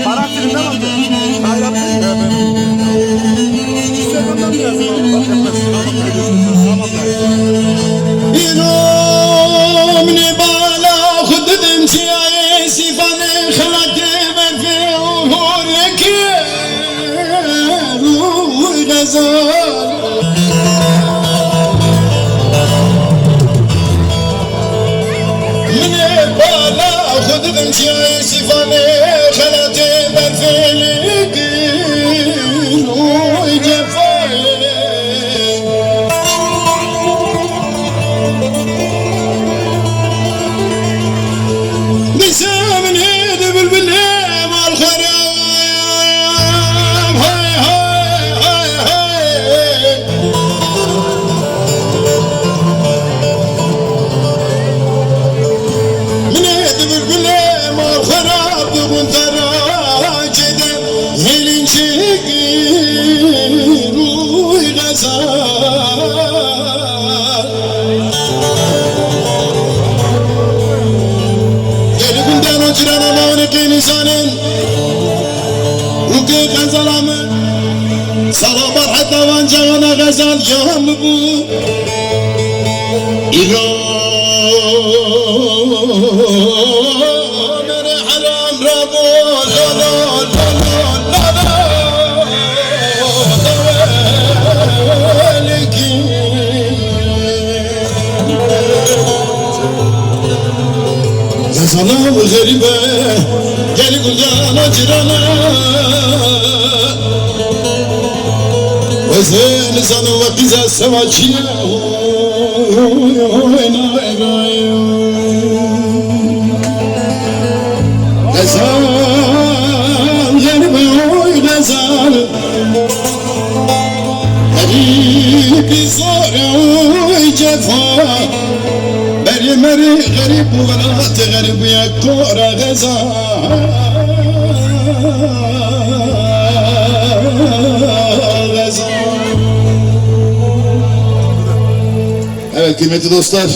Para filmden aldı. Hayır abi. Instagram'dan mı yazdım abi? Bak yapmaz. Tamam. İromni bala khud din chiye sifane khalate ve umurke ruh gazal Mne bala khud din chiye sifane khalate ve ruh gazal من هيد بالبلام الخرام هاي هاي هاي هاي من هيد بالبلام الخرام وانت راجد هيلين شقي روي غزال Cirana mağriki nisanın Ruki gazalamı Salabar hatta vancağına gazal yağmı bu İran haram rabo lalal lalal lalal Yazalım garibe Gel gülden acırana Vezel zanı ve bize sevaçiye Gazal garibe oy gazal Garibi zor oy cefa Meri meri garip muğalat garip ya kora gazal Evet kıymetli dostlar